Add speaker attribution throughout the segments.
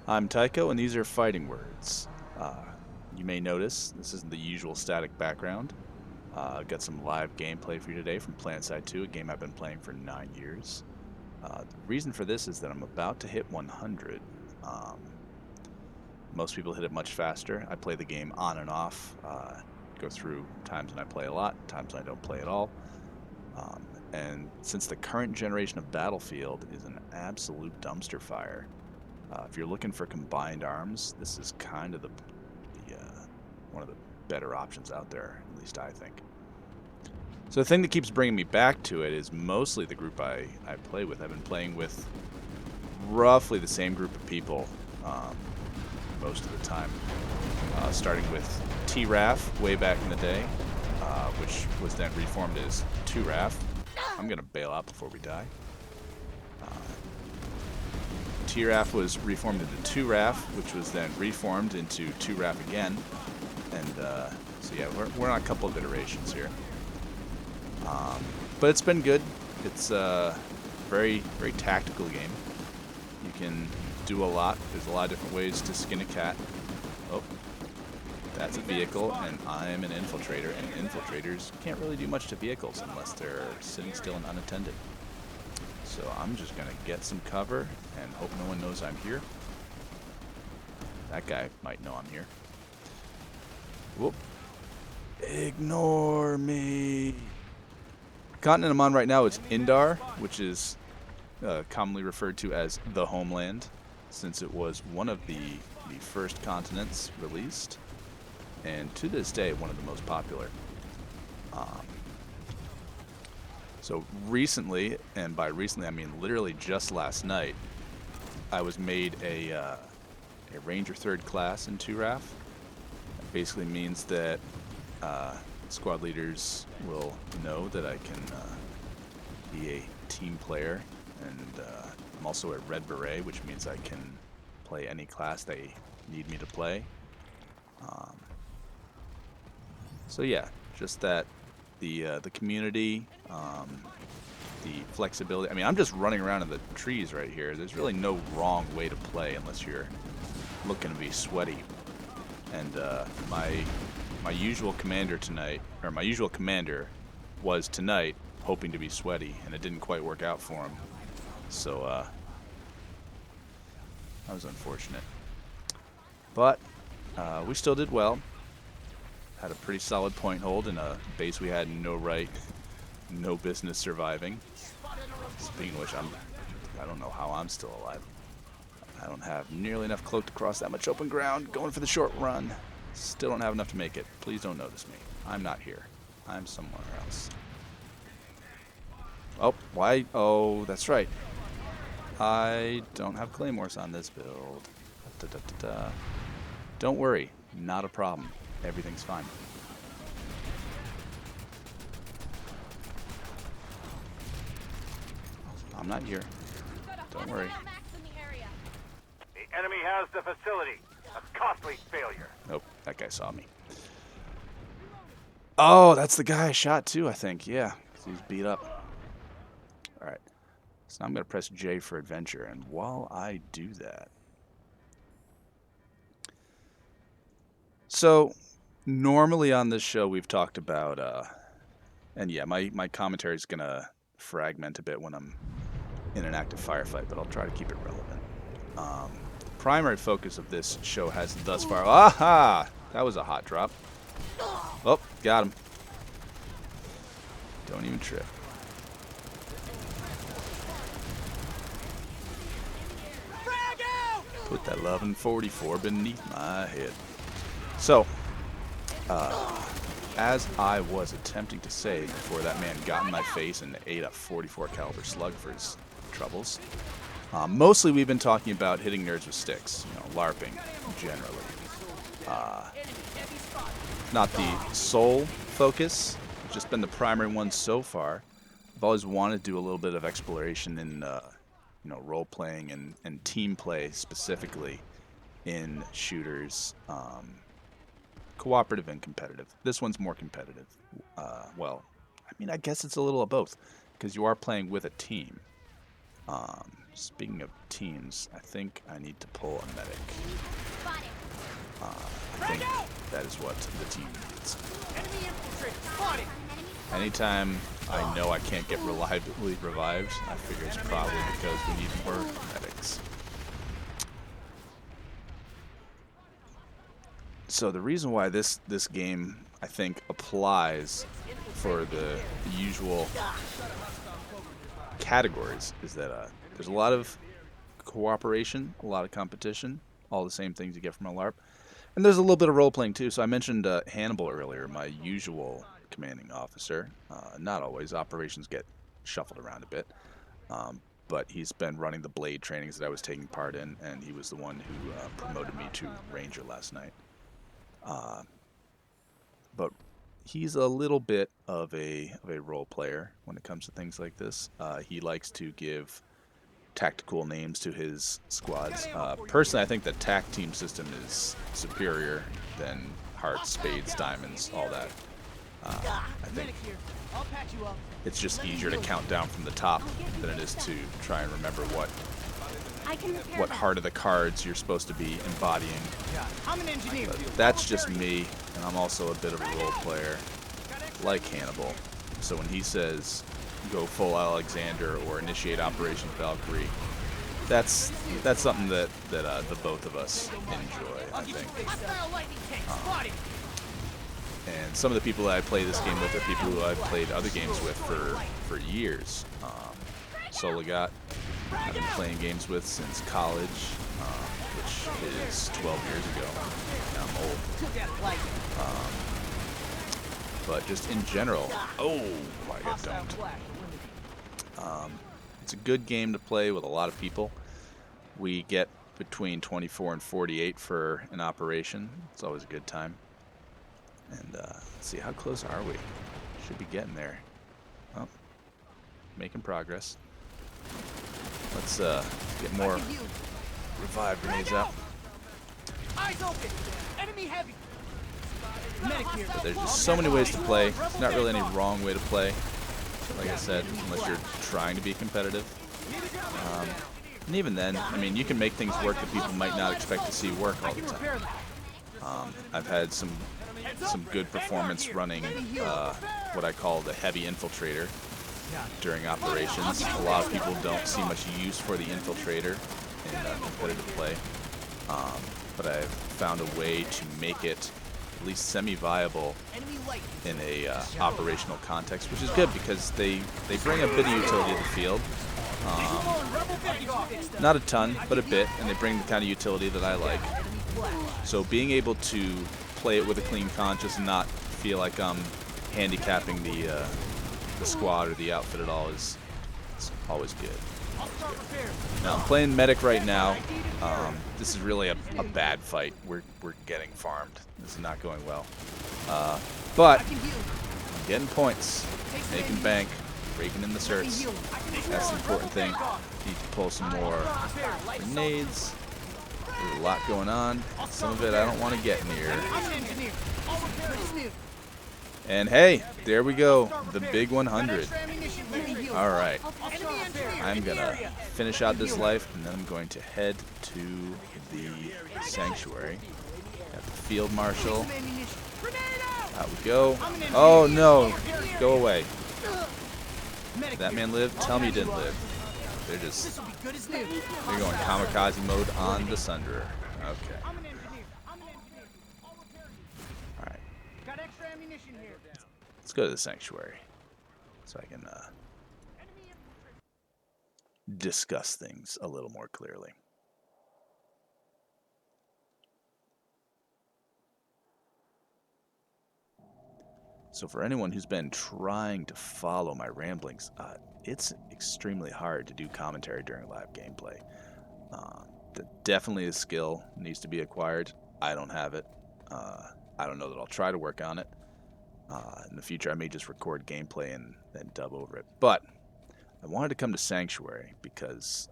Speaker 1: I'm Tycho, and these are fighting words. Uh, you may notice this isn't the usual static background. Got some live gameplay for you today from Planetside 2, a game I've been playing for 9 years. The reason for this is that I'm about to hit 100. Um, Most people hit it much faster. I play the game on and off. Go through times when I play a lot, times when I don't play at all. And since the current generation of Battlefield is an absolute dumpster fire, if you're looking for combined arms, this is kind of the one of the better options out there, at least I think. So the thing that keeps bringing me back to it is mostly the group I play with. I've been playing with roughly the same group of people most of the time, starting with TRAF way back in the day, which was then reformed as 2RAF. I'm going to bail out before we die. TRAF was reformed into 2RAF, which was then reformed into 2RAF again. And so yeah, we're on a couple of iterations here. But it's been good. It's a very, very tactical game. You can do a lot. There's a lot of different ways to skin a cat. Oh, that's a vehicle, and I'm an infiltrator, and infiltrators can't really do much to vehicles unless they're sitting still and unattended. So I'm just going to get some cover and hope no one knows I'm here. That guy might know I'm here. Whoop. Ignore me. The continent I'm on right now is Indar, which is commonly referred to as the homeland, since it was one of the first continents released, and to this day, one of the most popular. So recently, and by recently I mean literally just last night, I was made a Ranger 3rd class in 2RAF. That basically means that squad leaders will know that I can be a team player, and I'm also a Red Beret, which means I can play any class they need me to play. So yeah, just that the community, the flexibility. I mean, I'm just running around in the trees right here. There's really no wrong way to play unless you're looking to be sweaty. And my usual commander tonight, or my usual commander, was tonight hoping to be sweaty, and it didn't quite work out for him. So that was unfortunate. But we still did well. Had a pretty solid point hold in a base we had no business surviving. Speaking of which, I don't know how I'm still alive. I don't have nearly enough cloak to cross that much open ground. Going for the short run. Still don't have enough to make it. Please don't notice me. I'm not here. I'm somewhere else. Oh, why? Oh, that's right. I don't have claymores on this build. Da, da, da, da. Don't worry. Not a problem. Everything's fine. I'm not here. Don't worry.
Speaker 2: The enemy has the facility. A costly failure.
Speaker 1: Nope, that guy saw me. Oh, that's the guy I shot too, I think. Yeah, he's beat up. Alright. So now I'm going to press J for adventure, and while I do that... So, normally on this show we've talked about, and yeah, my commentary is going to fragment a bit when I'm in an active firefight, but I'll try to keep it relevant. The primary focus of this show has thus far... Aha! That was a hot drop. Oh, got him. Don't even trip. Put that 1144 beneath my head. So, as I was attempting to say before that man got in my face and ate a 44 caliber slug for his troubles, mostly we've been talking about hitting nerds with sticks, LARPing generally. Not the sole focus, just been the primary one so far. I've always wanted to do a little bit of exploration in, role playing and team play specifically in shooters, cooperative and competitive. This one's more competitive. Well, I mean, I guess it's a little of both because you are playing with a team. Speaking of teams, I think I need to pull a medic. I think that is what the team needs. Anytime I know I can't get reliably revived, I figure it's probably because we need more medics. So the reason why this game, I think, applies for the usual categories is that there's a lot of cooperation, a lot of competition, all the same things you get from a LARP. And there's a little bit of role-playing too. So I mentioned Hannibal earlier, my usual commanding officer. Not always. Operations get shuffled around a bit. But he's been running the Blade trainings that I was taking part in, and he was the one who promoted me to Ranger last night. But he's a little bit of a role player when it comes to things like this. He likes to give tactical names to his squads. Personally, I think the TAC team system is superior than hearts, spades, diamonds, all that. I think it's just easier to count down from the top than it is to try and remember what heart of the cards you're supposed to be embodying. But that's just me, and I'm also a bit of a role player, like Hannibal. So when he says go full Alexander or initiate Operation Valkyrie, that's something that the both of us enjoy, I think. And some of the people that I play this game with are people who I've played other games with for years. Soligat, I've been playing games with since college, which is 12 years ago. Now I'm old. But just in general, I got domed. It's a good game to play with a lot of people. We get between 24 and 48 for an operation. It's always a good time. And let's see, how close are we? Should be getting there. Oh, making progress. Let's get more revive grenades out.
Speaker 2: Eyes open. Enemy heavy.
Speaker 1: But there's just so many ways to play. There's not really any wrong way to play, like I said, unless you're trying to be competitive. And even then, I mean, you can make things work that people might not expect to see work all the time. I've had some good performance running what I call the heavy infiltrator during operations. A lot of people don't see much use for the infiltrator in competitive play, but I've found a way to make it at least semi-viable in a operational context, which is good because they bring a bit of utility to the field. Not a ton, but a bit, and they bring the kind of utility that I like. So being able to play it with a clean conscience and not feel like I'm handicapping the squad or the outfit at all is always good. Now I'm playing medic right now. This is really a bad fight. We're getting farmed. This is not going well. But I'm getting points, making bank, raking in the certs. That's the important thing. Need to pull some more grenades. There's a lot going on. Some of it I don't want to get near. And hey, there we go. The big 100. All right. I'm going to finish out this life, and then I'm going to head to the sanctuary. Got the field marshal. Out we go. Oh, no. Go away. Did that man live? Tell me he didn't live. They're going kamikaze mode on the Sunderer. Okay. Alright. Let's go to the sanctuary so I can discuss things a little more clearly. So for anyone who's been trying to follow my ramblings, it's extremely hard to do commentary during live gameplay. Definitely a skill needs to be acquired. I don't have it. I don't know that I'll try to work on it. In the future, I may just record gameplay and then dub over it. But I wanted to come to Sanctuary because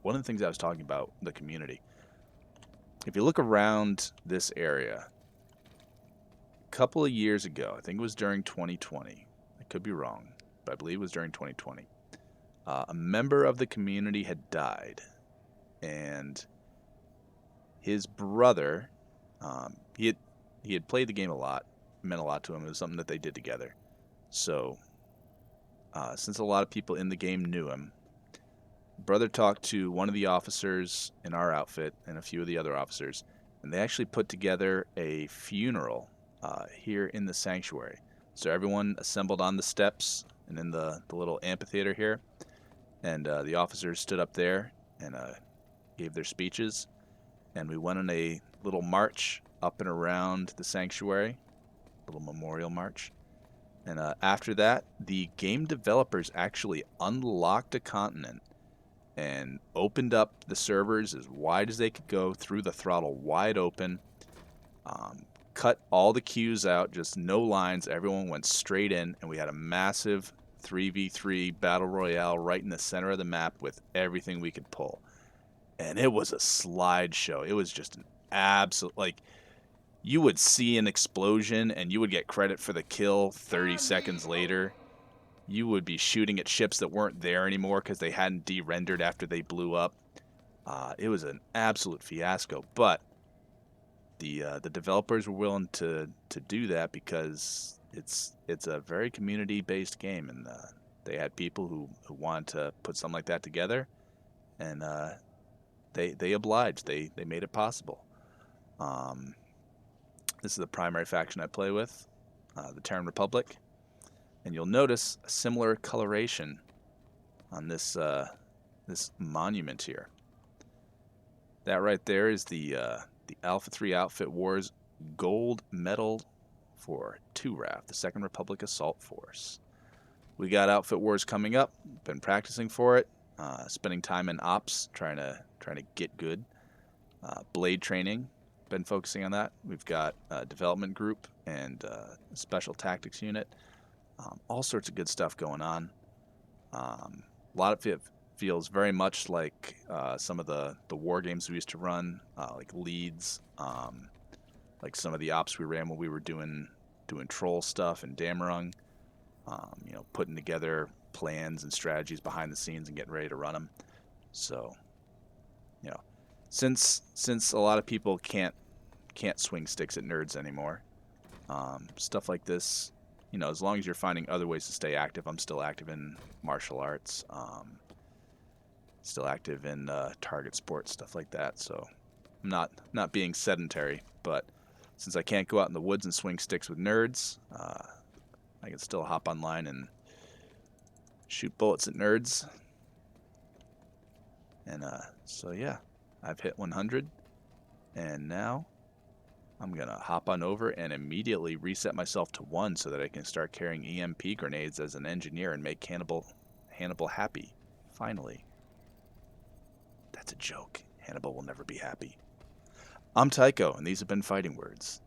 Speaker 1: one of the things I was talking about, the community. If you look around this area, a couple of years ago, I think it was during 2020. I could be wrong, but I believe it was during 2020. A member of the community had died, and his brother, he had played the game a lot, meant a lot to him. It was something that they did together. So, since a lot of people in the game knew him, brother talked to one of the officers in our outfit and a few of the other officers, and they actually put together a funeral here in the sanctuary. So everyone assembled on the steps and in the little amphitheater here, and the officers stood up there and gave their speeches, and we went on a little march up and around the sanctuary, little memorial march. And after that, the game developers actually unlocked a continent and opened up the servers as wide as they could go, through the throttle wide open, cut all the queues out, just no lines. Everyone went straight in, and we had a massive 3v3 battle royale right in the center of the map with everything we could pull. And it was a slideshow. It was just an absolute, like, you would see an explosion and you would get credit for the kill 30 seconds later. You would be shooting at ships that weren't there anymore because they hadn't de-rendered after they blew up. It was an absolute fiasco, but the developers were willing to do that because it's a very community-based game, and they had people who wanted to put something like that together, and they obliged. They made it possible. This is the primary faction I play with, the Terran Republic, and you'll notice a similar coloration on this this monument here. That right there is the Alpha 3 Outfit Wars gold medal for 2RAF, the Second Republic Assault Force. We got Outfit Wars coming up. Been practicing for it, spending time in ops, trying to get good. Blade training, been focusing on that. We've got a development group and a special tactics unit. All sorts of good stuff going on. A lot of it feels very much like some of the war games we used to run, like Leeds, like some of the ops we ran when we were doing troll stuff and Damerung. Putting together plans and strategies behind the scenes and getting ready to run them. So, since a lot of people can't swing sticks at nerds anymore, stuff like this, as long as you're finding other ways to stay active. I'm still active in martial arts, still active in target sports, stuff like that. So I'm not being sedentary, but since I can't go out in the woods and swing sticks with nerds, I can still hop online and shoot bullets at nerds. And so yeah, I've hit 100, and now I'm gonna hop on over and immediately reset myself to 1 so that I can start carrying EMP grenades as an engineer and make Hannibal happy. Finally. That's a joke. Hannibal will never be happy. I'm Tycho, and these have been Fighting Words.